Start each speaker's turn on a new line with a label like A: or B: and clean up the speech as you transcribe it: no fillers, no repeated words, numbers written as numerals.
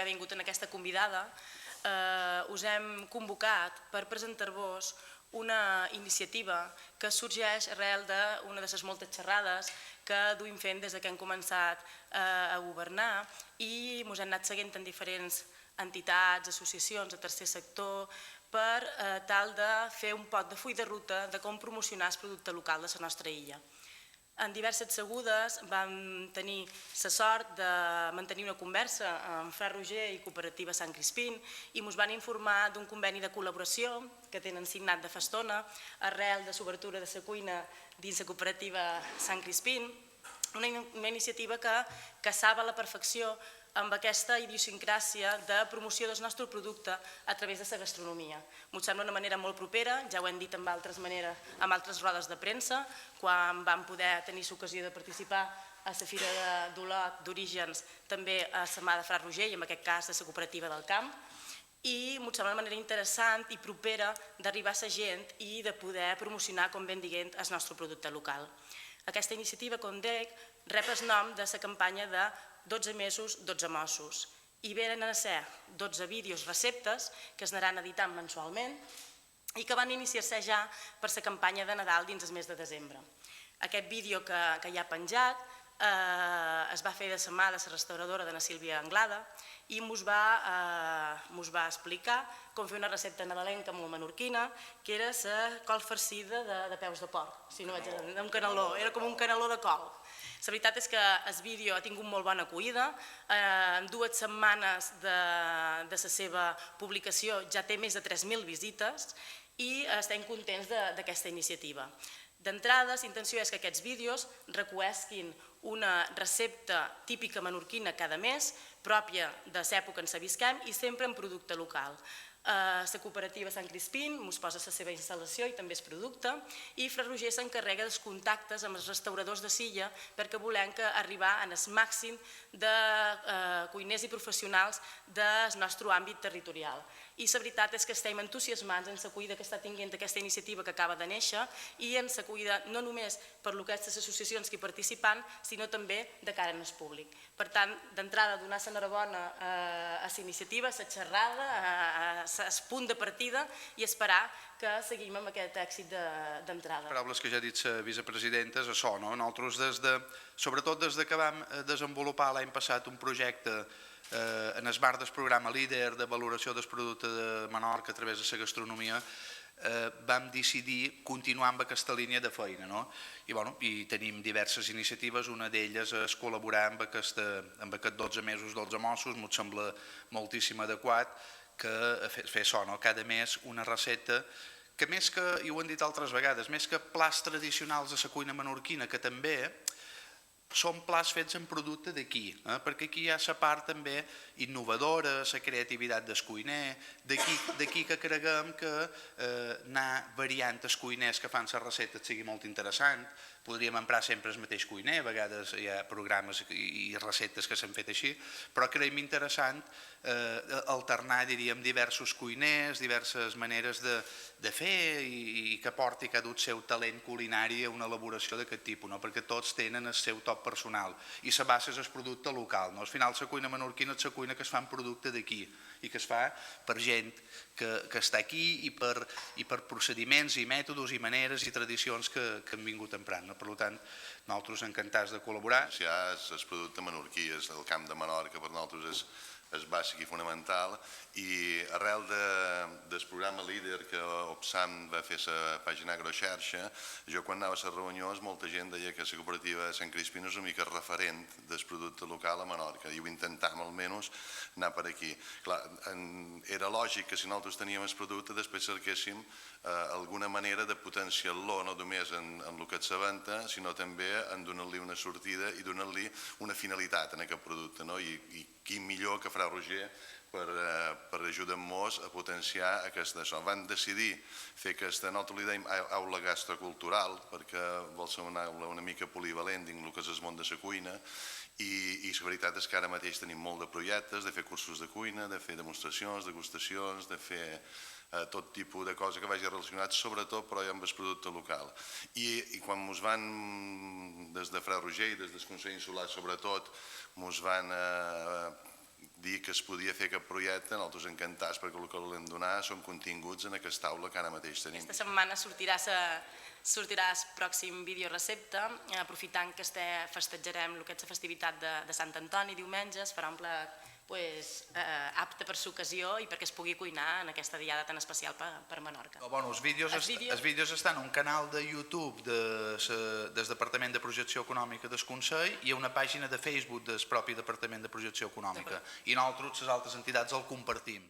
A: haver vingut en aquesta convidada, us hem convocat per presentar-vos una iniciativa que sorgeix arrel d'una de les moltes xerrades que duim fent des que hem començat a governar i ens hem anat seguint en diferents entitats, associacions, de tercer sector, per tal de fer un pot de full de ruta de com promocionar el producte local de la nostra illa. En diverses segudes vam tenir la sort de mantenir una conversa amb Fra Roger i Cooperativa Sant Crispín i ens van informar d'un conveni de col·laboració que tenen signat de fa estona arrel de l'obertura de la cuina dins la Cooperativa Sant Crispín, una iniciativa que casava a la perfecció amb aquesta idiosincràsia de promoció del nostre producte a través de la gastronomia. M'ho sembla una manera molt propera, ja ho hem dit amb altres rodes de premsa, quan vam poder tenir l'ocasió de participar a la Fira d'Olot d'Orígens, també a la mà de Fra Roger i en aquest cas de la Cooperativa del Camp, i m'ho sembla una manera interessant i propera d'arribar a la gent i de poder promocionar, com ben dient, el nostre producte local. Aquesta iniciativa, com dic, rep el nom de la campanya de 12 mesos, 12 mossos, i venen a ser 12 vídeos receptes que es anaran editant mensualment i que van iniciar-se ja per la campanya de Nadal dins el mes de desembre. Aquest vídeo que hi ha penjat es va fer de la mà de la restauradora de la Sílvia Anglada i ens va explicar com fer una recepta nadalenca molt menorquina, que era la col farcida de peus de porc, si no vaig dir, un caneló, era com un caneló de col. La veritat és que el vídeo ha tingut molt bona acollida, en 2 setmanes de la seva publicació ja té més de 3.000 visites i estem contents d'aquesta iniciativa. D'entrada, la intenció és que aquests vídeos recuesquin una recepta típica menorquina cada mes, pròpia de l'època en què visquem i sempre en producte local. La Cooperativa Sant Crispín ens posa la seva instal·lació i també el producte i Fra Roger s'encarrega dels contactes amb els restauradors de Silla perquè volem arribar al màxim de cuiners i professionals del nostre àmbit territorial. I la veritat és que estem entusiasmats en l'acollida que està tinguent aquesta iniciativa que acaba de néixer i en l'acollida no només per lo que és les associacions que hi participen, sinó també de cara al públic. Per tant, d'entrada, donar l'enhorabona a la iniciativa, a la xerrada, al punt de partida i esperar que seguim amb aquest èxit d'entrada.
B: Paraules que ja ha dit la vicepresidenta és això, no? Nosaltres, sobretot des que vam desenvolupar l'any passat un projecte en el marc del programa líder de valoració del producte de Menorca a través de la gastronomia, vam decidir continuar amb aquesta línia de feina, no? I tenim diverses iniciatives, una d'elles és col·laborar amb aquest 12 mesos, 12 mossos, m'ho sembla moltíssim adequat, que fer això, cada mes una recepta que més que, i ho hem dit altres vegades, més que plats tradicionals de la cuina menorquina, que també són plats fets en producte d'aquí, perquè aquí hi ha la part també innovadora, la creativitat del cuiner, d'aquí que creguem que anar variant els cuiners que fan les receptes sigui molt interessant. Podríem emprar sempre el mateix cuiner, a vegades hi ha programes i receptes que s'han fet així, però creiem interessant alternar, diríem, diversos cuiners, diverses maneres de fer i que porti cada un el seu talent culinari a una elaboració d'aquest tipus, perquè tots tenen el seu toc personal i la base és el producte local. Al final la cuina menorquina és la cuina que es fa en producte d'aquí i que es fa per gent que està aquí i per procediments i mètodes i maneres i tradicions que han vingut emprant. Per tant, nosaltres encantats de col·laborar.
C: Si ja el producte menorquí, el Camp de Menorca, per nosaltres és bàsic i fonamental, i arrel del programa líder que OPSAM va fer la pàgina agroxarxa, jo quan anava a les reunions molta gent deia que la cooperativa de Sant Crispín és una mica referent del producte local a Menorca i ho intentàvem almenys anar per aquí. Clar, era lògic que si nosaltres teníem el producte després cerquéssim alguna manera de potenciar-lo no només en el que és la venda, sinó també en donar-li una sortida i donar-li una finalitat en aquest producte. I qui millor que Fra Roger per ajudar-nos a potenciar aquesta zona. Van decidir fer aquesta, nosaltres li dèiem aula gastrocultural, perquè vol ser una aula una mica polivalent dins el que és el món de la cuina, i la veritat és que ara mateix tenim molt de projectes, de fer cursos de cuina, de fer demostracions, degustacions, de fer tot tipus de coses que vagi relacionat, sobretot, però ja amb el producte local. I quan ens van, des de Fra Roger i des del Consell Insular, sobretot, ens van dir que es podia fer aquest projecte, nosaltres encantats perquè el que volem donar són continguts en aquesta taula que ara mateix tenim.
A: Aquesta setmana sortirà el pròxim vídeo recepta, aprofitant que festejarem el que és la festivitat de Sant Antoni diumenge, es farà un plat apte per l'ocasió i perquè es pugui cuinar en aquesta diada tan especial per Menorca.
B: Els vídeos estan a un canal de YouTube del Departament de Projecció Econòmica del Consell i a una pàgina de Facebook del propi Departament de Projecció Econòmica. I nosaltres, les altres entitats, el compartim.